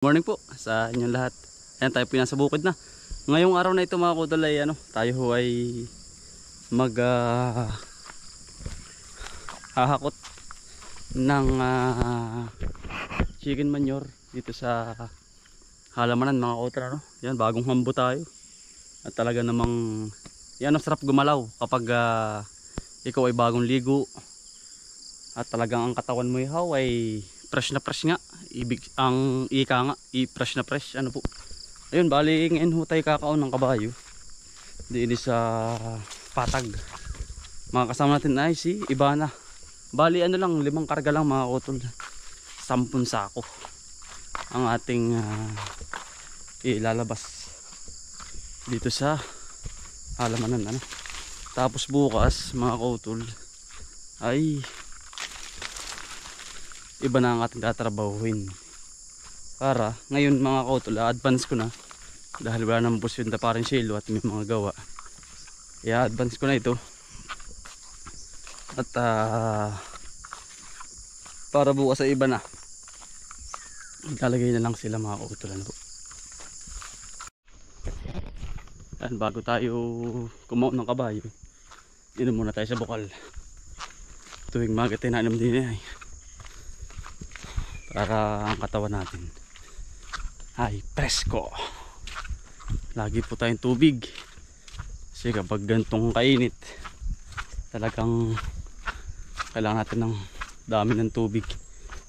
Morning po sa inyong lahat. Ayan, tayo po nasa bukid na. Ngayong araw na ito mga kudal ay tayo ho ay mag hahakot ng chicken manure dito sa halamanan mga kudal. Yan, bagong hambo tayo. At talaga namang yan, sarap gumalaw kapag ikaw ay bagong ligo. At talagang ang katawan mo ay fresh na fresh nga. Ibig ang ika nga, fresh na fresh. Ano po? Ayun, bali ngayon ho tayo kakaon ng kabayo. Diin sa patag. Mga kasama natin ay si Ibana. Bali lang, 5 karga lang mga kutol. 10 sako ang ating ilalabas dito sa halamanan. Tapos bukas mga kutol ay iba na ang ating tatrabahuhin. Para ngayon mga kautol, advance ko na dahil wala nang bus yun na parang silo at may mga gawa. I-advance ko na ito. At para bukas sa iba na ilalagay na lang sila mga kautol. Yan, bago tayo kumaon ng kabayo, inom muna tayo sa bukal. Tuwing maga tinanim din ay para ang katawan natin ay presko. Lagi po tayong tubig kasi kapag gantong kainit talagang kailangan natin ng dami ng tubig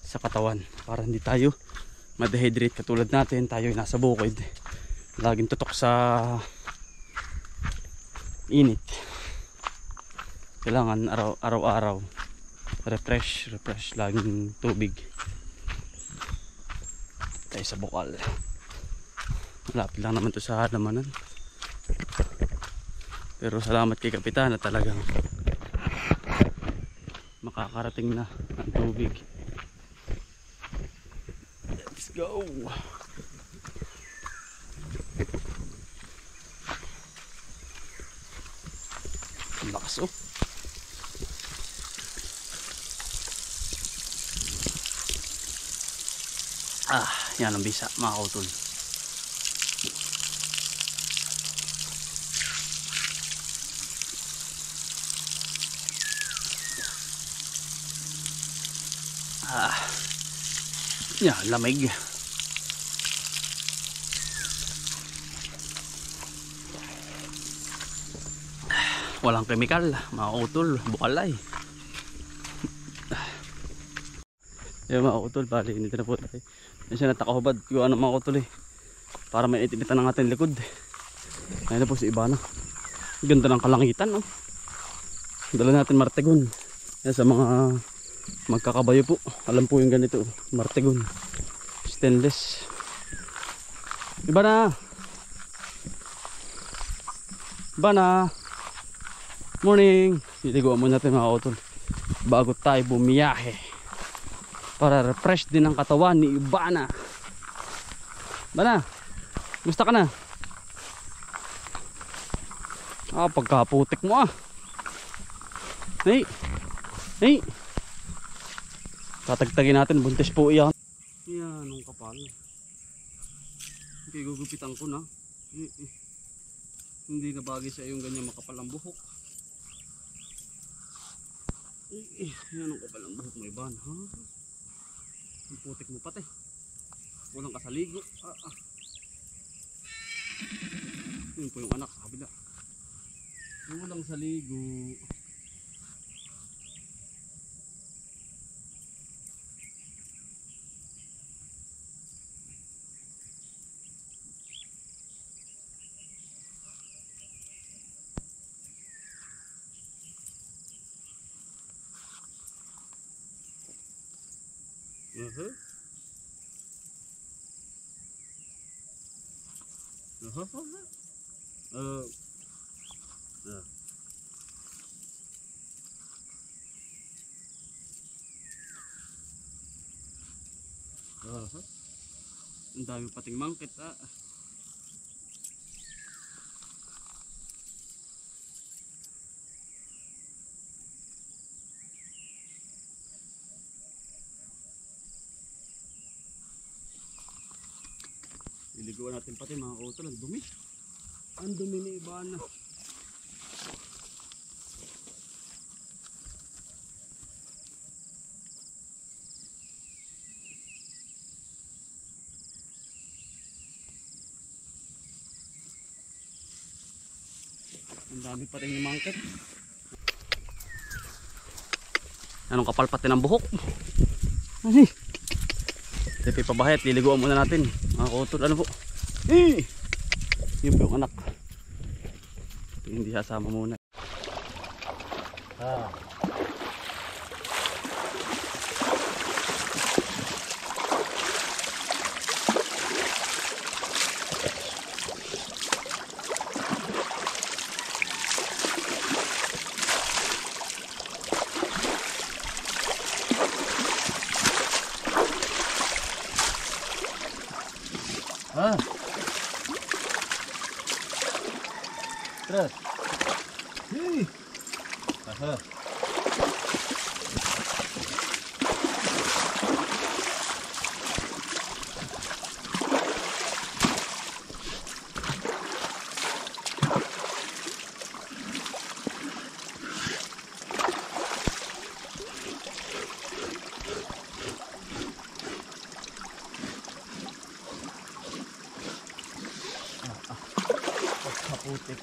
sa katawan para hindi tayo ma-dehydrate. Katulad natin, tayo ay nasa bukid, laging tutok sa init. Kailangan araw-araw refresh laging tubig. Tayo sa bukal. Malapit lang naman to sa halamanan. Pero salamat kay Kapitan na talagang makakarating na ang tubig. Let's go. Ang lakas oh. Yan ang bisa mga kautol. Yan, lamig. Walang kemikal mga kautol, bukalay. Yan mga kautol, bali hindi na po tayo. Yan siya natakahubad, yung mga kautol para may itinitan ng ating likod. Ayun na po si Ibana. Ganda ng kalangitan oh. Dala natin martegon. Yan sa mga magkakabayo po, alam po yung ganito, martegon stainless. Ibana, morning. Iliguan mo natin mga kautol bago tayo bumiyahe para refresh din ang katawan ni Ibana. Bana, gusto ka na? Pagkaputik mo Hey. Tatagtagin natin, buntis po iyan. Yan, ang kapal. Okay, gugupitan ko na. Hindi na bagay sa yung ganyan makapal ang buhok. Yan ang kapal ang buhok mo Ibana. Ang putik mo pati. Walang kasaligo. Yun po yung anak sa kabila. Walang saligo. Ang dami pating mangkit Liliguan natin pati mga kautol. Ang dumi. Ang dumi ni Ivana. Ang dami pa rin yung mangket. Anong kapal pati ng buhok. Ay. Tepe pabahit, liliguan muna natin. Mga kautol, ano po? Eh! Yun po yung anak. Ito hindi sasama muna. Ah. Ah. Terus. Aha. Kaputik.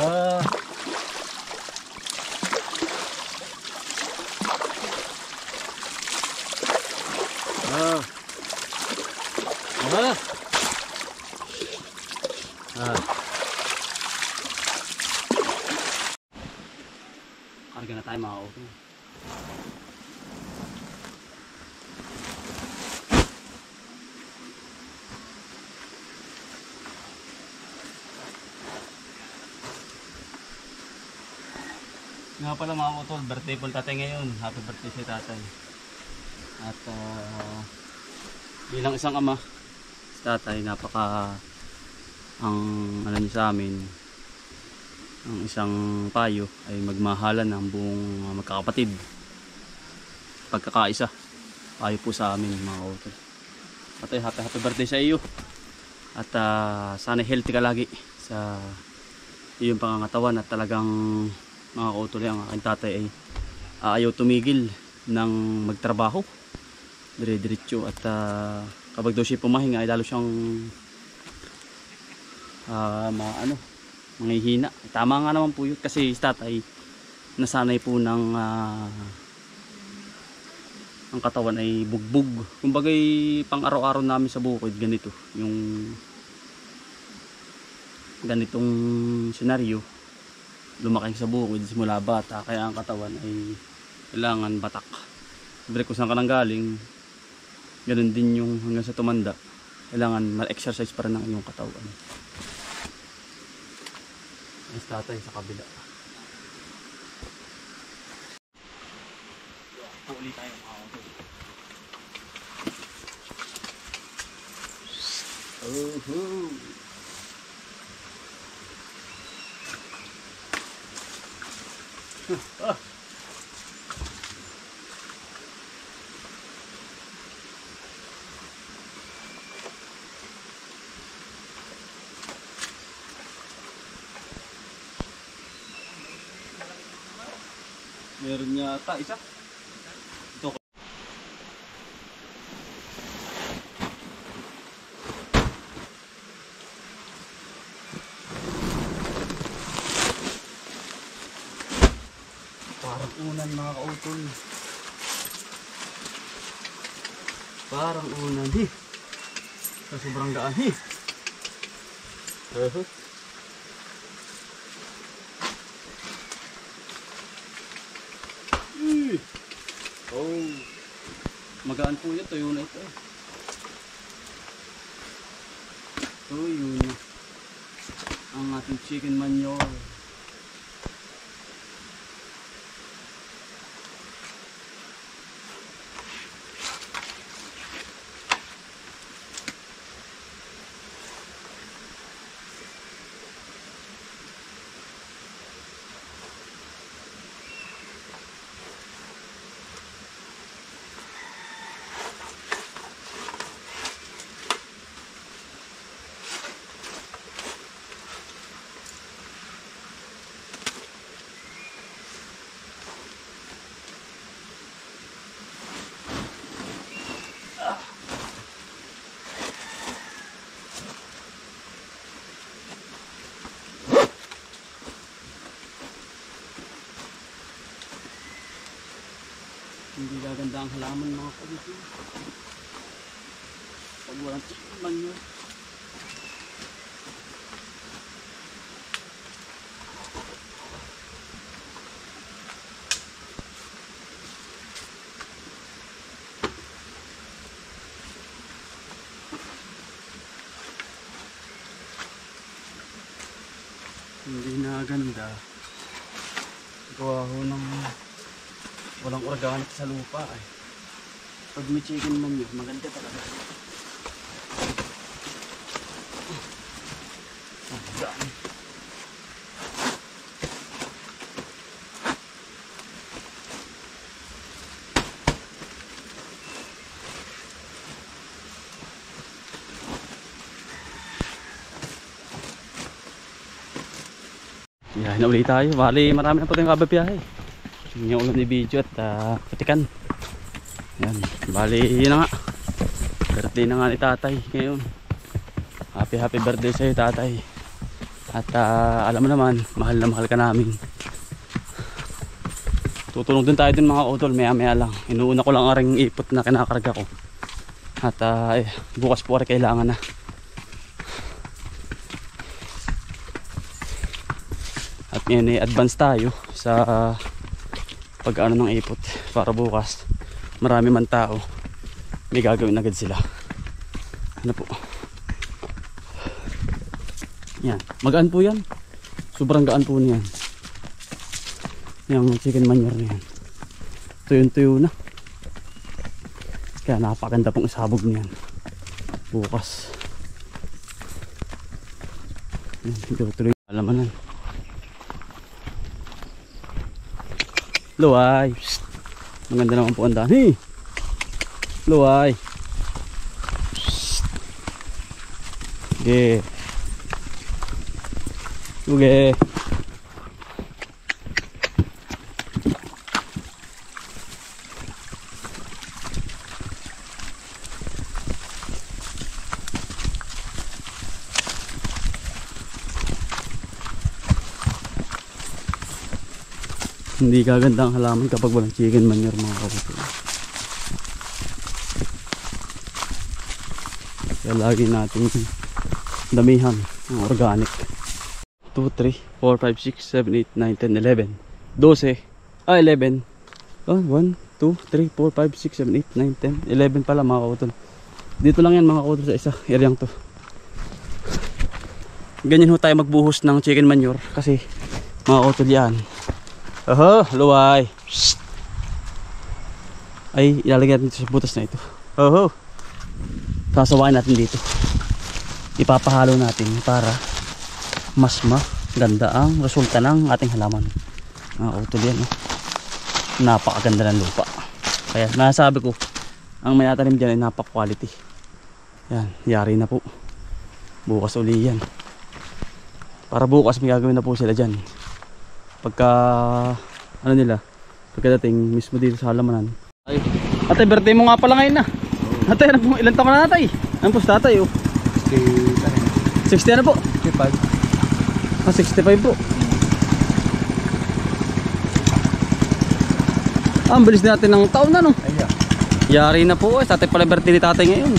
Ah. Ah. Ah. Ah. Karga na tayo mga kautol. Nga pala mga kautol, birthday po tatay ngayon. Happy birthday si tatay. At bilang isang ama, si tatay napaka ang ano niya sa amin, ang isang payo ay magmahalan ng buong magkakapatid. Pagkakaisa. Payo po sa amin mga kautol. Tatay, happy birthday sa iyo. At sana healthy ka lagi sa iyong pangangatawan at talagang mga kautol, ang aking tatay ay ayaw tumigil ng magtrabaho dire-diretso at kapag daw siya pumahinga ay lalo siyang manghihina. Tama nga naman po yun kasi si tatay nasanay po ng ang katawan ay bugbog. Kumbagay pang araw-araw namin sa bukid ganito yung ganitong senaryo. Lumaki sa bukid simula bata kaya ang katawan ay kailangan batak. Siyempre kung saan ka nang galing, ganun din yung hanggang sa tumanda, kailangan ma-exercise para ng iyong katawan. Mas tatay sa kabila. Uli tayo mga kautol. Ah. Meron yata isa. Ito. Parang unan mga kautol. Parang unan sa sobrang daan Oh. Magaan po yun, tuyo na ito eh. Tuyo na ang ating chicken manure. Hindi gaganda ang halaman mga kabisyo pag walang chicken manure. Hindi na ganda gawa ho ng walang organic sa lupa eh. Pag may chicken manure, maganda talaga. Ang dami. Yan na ulit tayo. Bali marami na po tayong kababiyahe. Yung ulan ni video at patikan. Yan, bali yun na nga. Birthday na nga ni tatay ngayon. Happy birthday sa'yo tatay. At alam mo naman, mahal na mahal ka namin. Tutulong din tayo din mga utol, maya lang. Inuuna ko lang ang ring ipot na kinakarga ko. At bukas po rin kailangan na. At ngayon advance tayo sa pag-ano ng ipot para bukas marami man tao may gagawin agad sila. Ano po yan, magaan po yan, sobrang gaan po niyan yung chicken manure niyan, tuyo na kaya napakaganda pong isabog niyan bukas. Tuloy alamanan. Luway. Maganda naman po ang dami. Luway. Okay. Okay. Hindi kaganda ang halaman kapag walang chicken manure mga kapatid. Kaya lagi natin damihan ng organic. 2, 3, 4, 5, 6, 7, 8, 9, 10, 11 12, 11 1, 2, 3, 4, 5, 6, 7, 8, 9, 10, 11 pala mga kapatid. Dito lang yan mga kapatid sa isa, areang to. Ganyan ho tayo magbuhos ng chicken manure kasi mga kapatid yan. Oho, luway. Shhh. Ay, ilalagay natin sa butas na ito. Oho. Sasawain natin dito. Ipapahalo natin para mas maganda ang resulta ng ating halaman. Utol yan. Napakaganda ng lupa. Kaya nasabi ko, ang may natanim dyan ay napak-quality. Yan, yari na po. Bukas uli yan. Para bukas may gagawin na po sila dyan. Pagka ano nila, pagkadating mismo dito sa halamanan. Ay, ate, birthday mo nga pala ngayon na. Ate, ilan taon ka na tatay? Ano po sa tatay oh? 60 na po? 65. 65 po. Ang bilis natin ng taon na no? Yari na po tatay pala birthday ni tatay ngayon.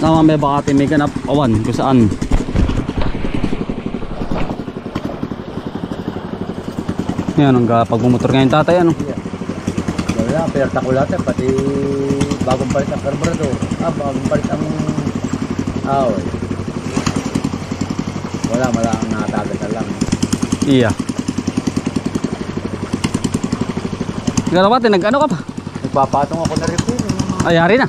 Tama, may baka may ganap awan kung saan. Yan ang pagmumotor ngayon tatay ano. pinarta ko lahat pati bagong palit ang karburador. Bagong palit ang away. Wala ang nakatagat lang. Iya. Gano'n ka, nag-ano ka pa? Nagpapatong ako na rin po. Ayari na.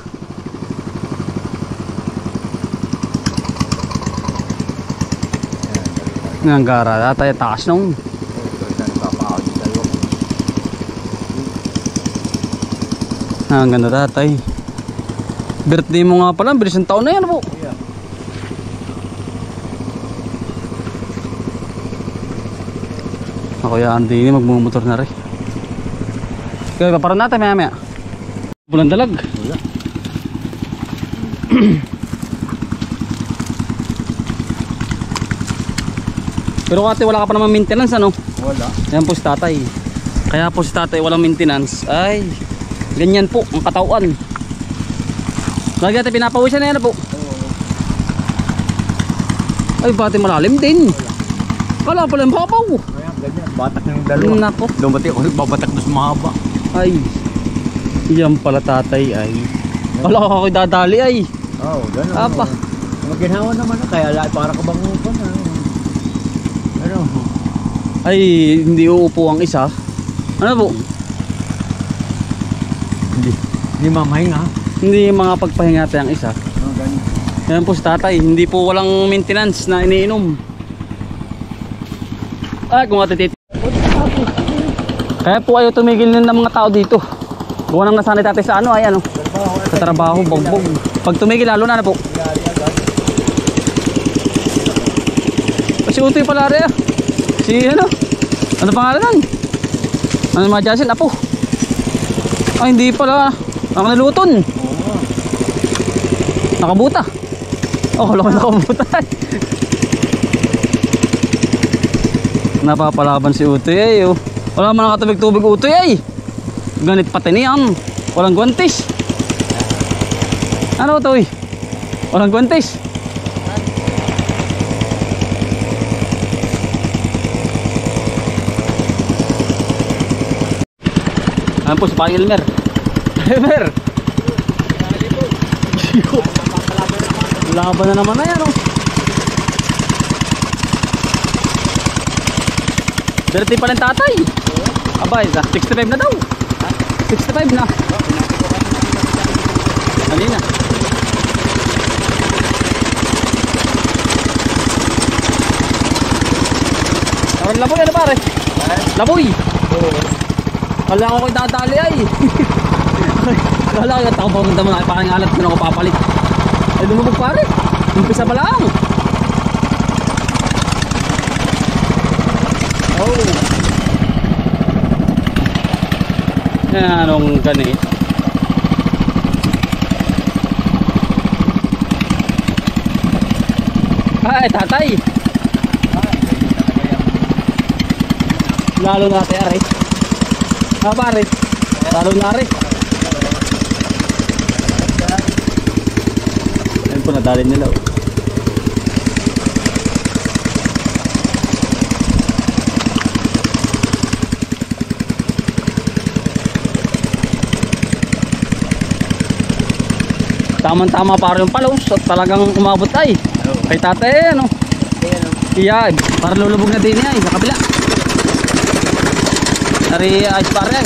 Ang gara, tatay, taas nung. Ang ganda tatay. Birthday mo nga pala, bilis ng taon na yan po. Ako yan, hindi magmumotor na rin. Kaya paparoon natin maya maya. Bulan dalag. Pero kati wala ka pa naman maintenance ano? Wala. Yan po si tatay. Kaya po si tatay walang maintenance. Ay, ganyan po ang katawan. Lagi natin pinapawisan na yan po. Ay, bati malalim din. Kala pala yung babaw. Kaya ganyan, batak ng dalawa. Nako. Dumati ako nagbabatak na sumahaba. Ay, yan pala tatay ay. Kala ko ako'y dadali ay. Oo, gano'n. Apa. Maginawa naman kaya para ka bang upo na. Ano? Ay, hindi uupo ang isa. Ano po? Hindi mamahinga. Hindi mga pagpahingate ang isa. Oo, ganyan. Yan po si tatay. Hindi po walang maintenance na iniinom. Ay, kung atitit. Kaya po ayaw tumigil ng mga tao dito. Gawa nang nasanay tatay sa ano ay ano. Sa trabaho, bogbog. Pag tumigil lalo na po. Si Utoy pala rin ah. Si ano? Ano pangalan nun? Ano mga Jason? Apo? Ay hindi pala. Ang naluton. Nakabuta. Oh, nakabuta. Napapalaban si Utoy ay oh. Wala man nakatubig-tubig Utoy ay. Ganit pati niyan. Walang guwantes. Ano Utoy? Walang guwantes. Ayan po si Pang Elmer. Elmer! Laban na naman na yan oh. Dirty pa rin tatay. Abay, 65 na daw. 65 na. Kanina. Parang laboy ano pare? Laboy. Kala ko ko'y dadali ay. Kala ko yung takong pamunta mo na parang alat ko na ako papalit. Ay lumubog pare. Umpisa pa lang. Oh. Yan anong ganit. Ay tatay. Lalo natin aray. Pare, talo na rin. Ayun po, nadalin nila. Tama-tama para yung palos at talagang umabot ay. Kay tatay, ano? Iya, para lulubog na din niya sa kabila. Dari ayos pa rin.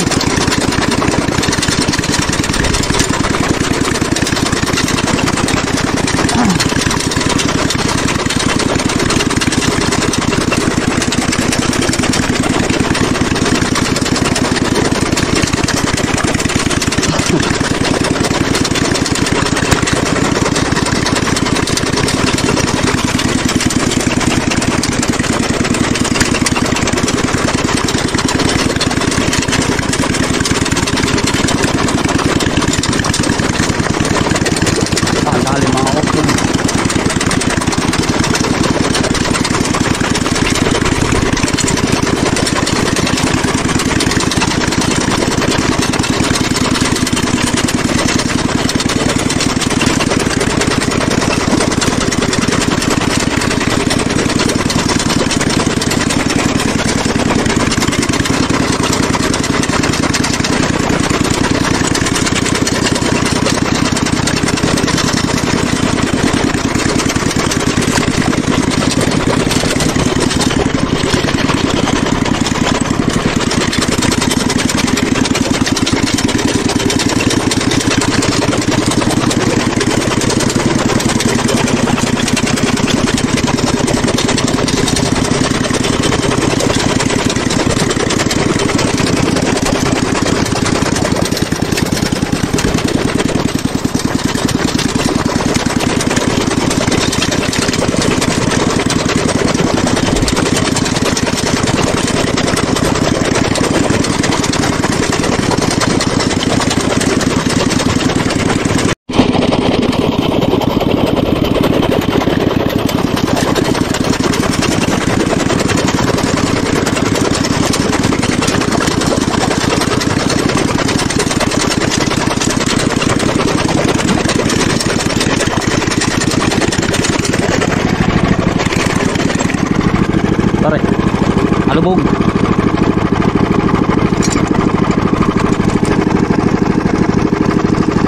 Halubog.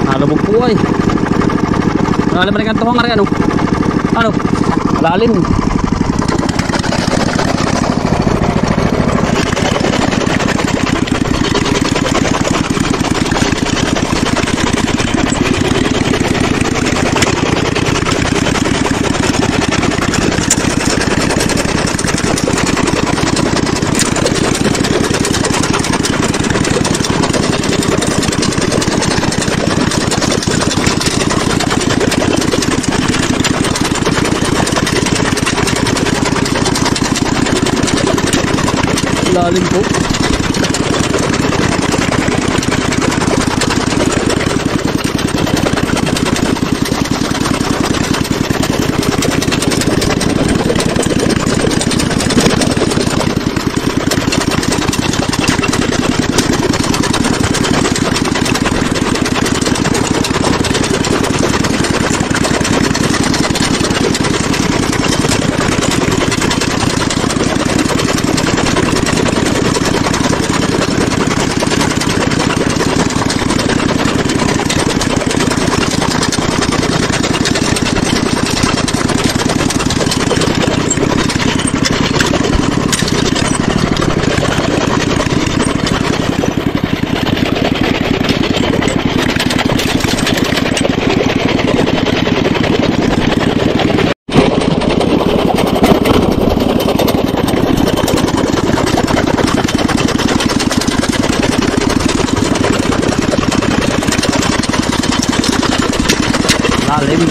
Halubog po ay. Malalim na rin ang tuhang ari ano. Ano? Malalim. Lalim po. Lalim.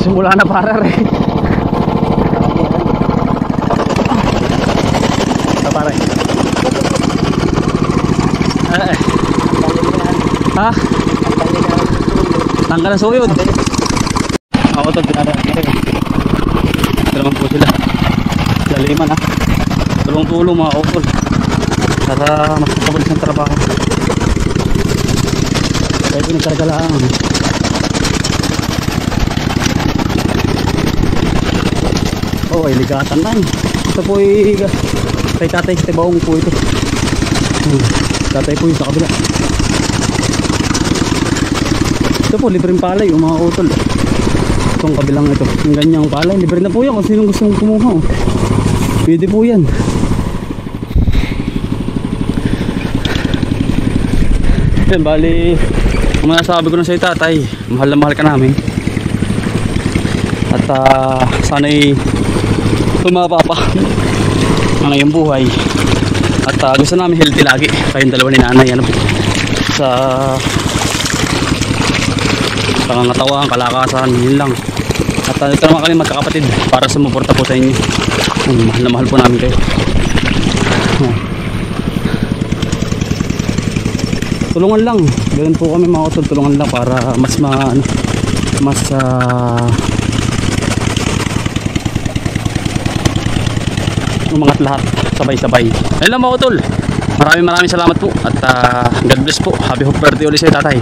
Simula na parer eh. Ito pare. Ha? Tanggal ang suyod. Ako ito dinadaan na rin. Ito naman po sila. Laliman ha. Tulong-tulong mga ukol. Para mas mabilis ng trabaho. Kaya pinagkarga lang. Oh, ay ligatan na. Ito po ay kay tatay Tibawong po ito. Tatay po yung sa kabila. Ito po, libreng palay yung mga utol. Itong kabilang ito. Yung ganyang palay, libre na po yan kung sinong gusto mong kumuha. Pwede po yan. Yan, bali kung nasabi ko na sa'yo tatay, mahal na mahal ka namin. At sana'y tumaba pa ang iyong buhay. At gusto namin healthy lagi. Kayong dalawa ni nanay, ano po, sa pangangatawan, kalakasan, yun lang. At ito naman kami magkakapatid para sumuporta po sa inyo. Mahal na mahal po namin kayo. Tulungan lang, ganun po kami mga utol, tulungan lang para mas umangat lahat sabay-sabay. Ayun lang mga utol, maraming salamat po at God bless po. Happy birthday ulit sa tatay.